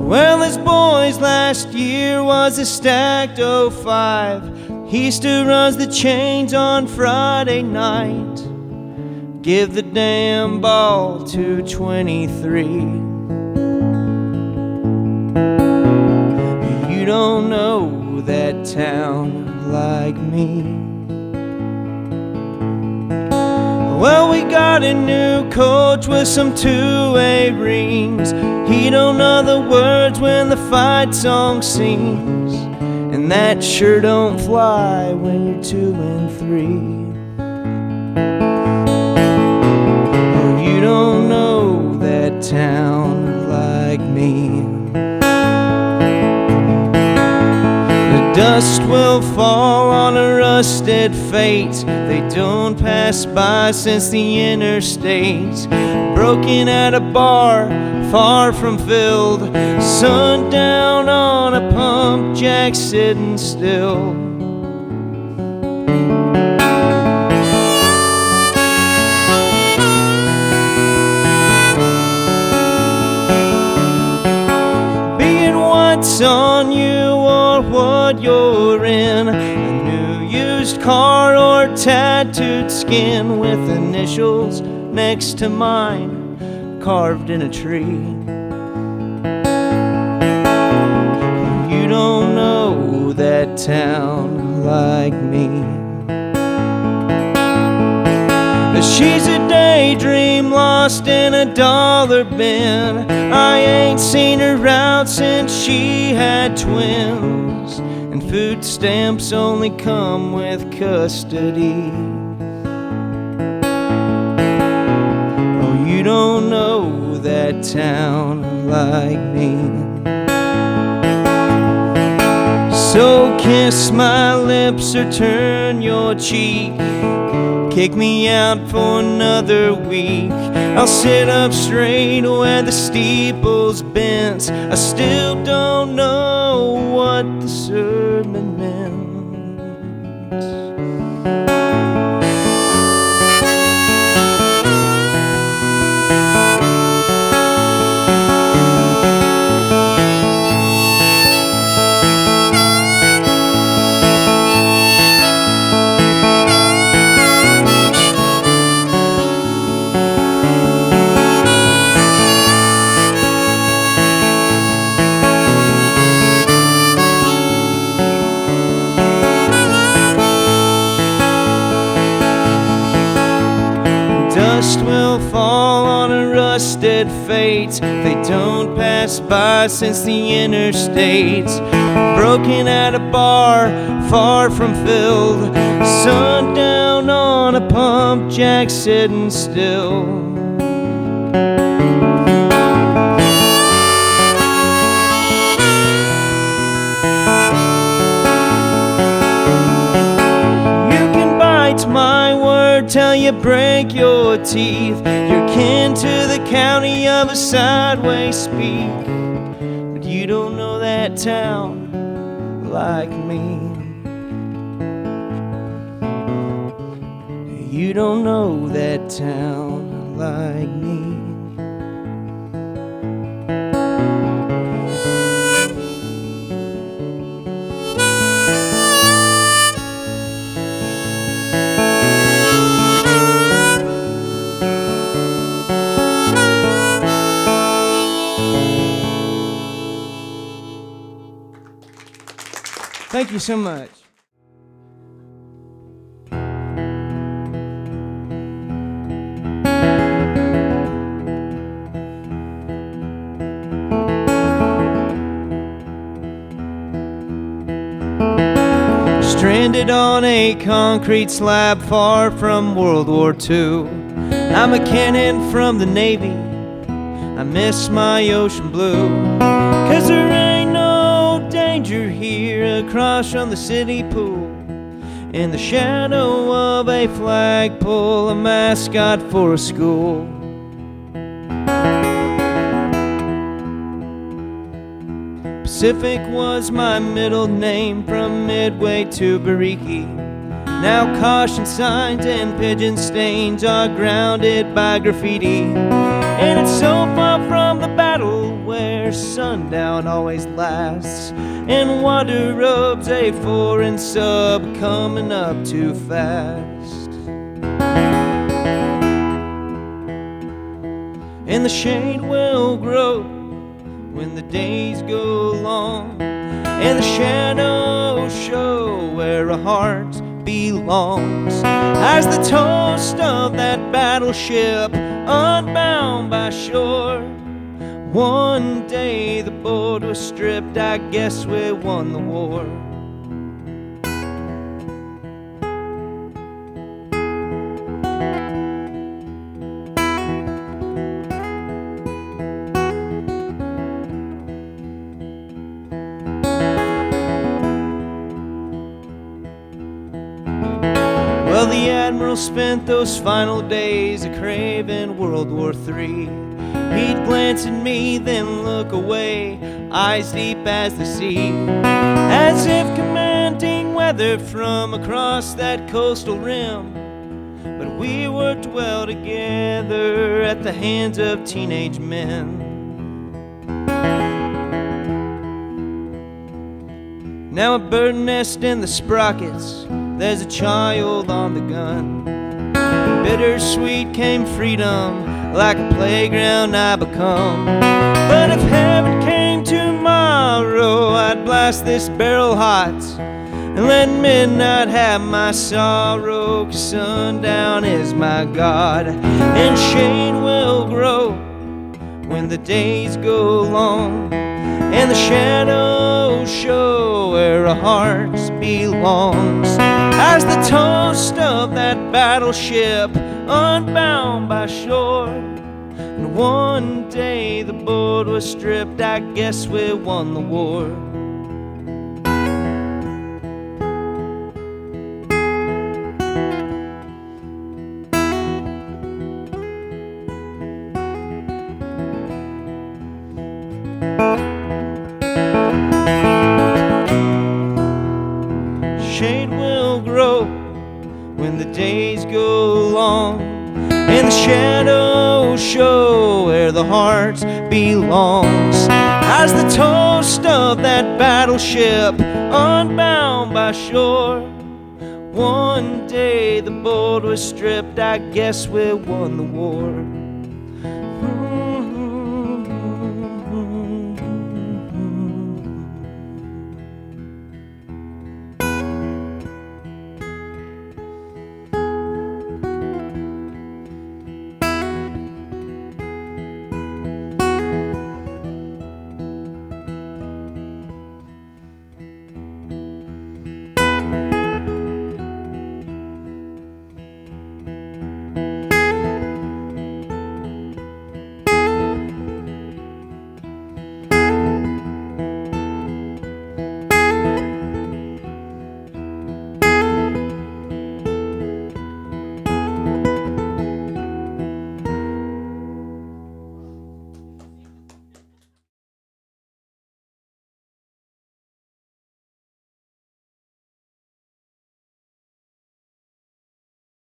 Well, this boy's last year was a stacked '05. He still runs the chains on Friday night. Give the damn ball to 23. You don't know that town like me. Well, we got a new coach with some 2A rings. He don't know the words when the fight song sings, and that sure don't fly when you're 2 and 3. Oh, you don't know that town like me. The dust will fall on a rusted fate. They don't pass by since the interstate. Broken at a bar, far from filled. Sundown on a pump jack sitting still. Be it what's on you or what you're in, a new used car or tattooed skin with initials next to mine carved in a tree. You don't know that town like me. She's a daydream lost in a dollar bin. I ain't seen her out since she had twins, and food stamps only come with custody. Oh, you don't know that town like me. So kiss my lips or turn your cheek. Kick me out for another week. I'll sit up straight where the steeple's bent. I still don't know what the sermon meant. Dust will fall on a rusted fate. They don't pass by since the interstates. Broken at a bar, far from filled. Sundown on a pump jack sitting still. My word till you break your teeth. You're kin to the county of a sideways speak, but you don't know that town like me. You don't know that town like me. Thank you so much. Stranded on a concrete slab far from World War II. I'm a cannon from the Navy. I miss my ocean blue. 'Cause there ain't no danger here across from the city pool. In the shadow of a flagpole, a mascot for a school. Pacific was my middle name from Midway to Bariki. Now caution signs and pigeon stains are grounded by graffiti. And it's so far from the battle where sundown always lasts, and water rubs a foreign sub coming up too fast. And the shade will grow when the days go long, and the shadows show where a heart belongs. As the toast of that battleship unbound by shore, one day the board was stripped, I guess we won the war. Well, the Admiral spent those final days a craving World War III. He'd glance at me, then look away, eyes deep as the sea, as if commanding weather from across that coastal rim. But we worked well together at the hands of teenage men. Now a bird nest in the sprockets, there's a child on the gun. Bittersweet came freedom, like a playground I become. But if heaven came tomorrow, I'd blast this barrel hot and let midnight have my sorrow, 'cause sundown is my God. And shade will grow when the days go long, and the shadows show where a heart belongs. As the toast of that battleship unbound by shore, and one day the board was stripped, I guess we won the war. Shade will grow when the days go long, and the shadows show where the heart belongs. As the toast of that battleship unbound by shore, one day the board was stripped, I guess we won the war.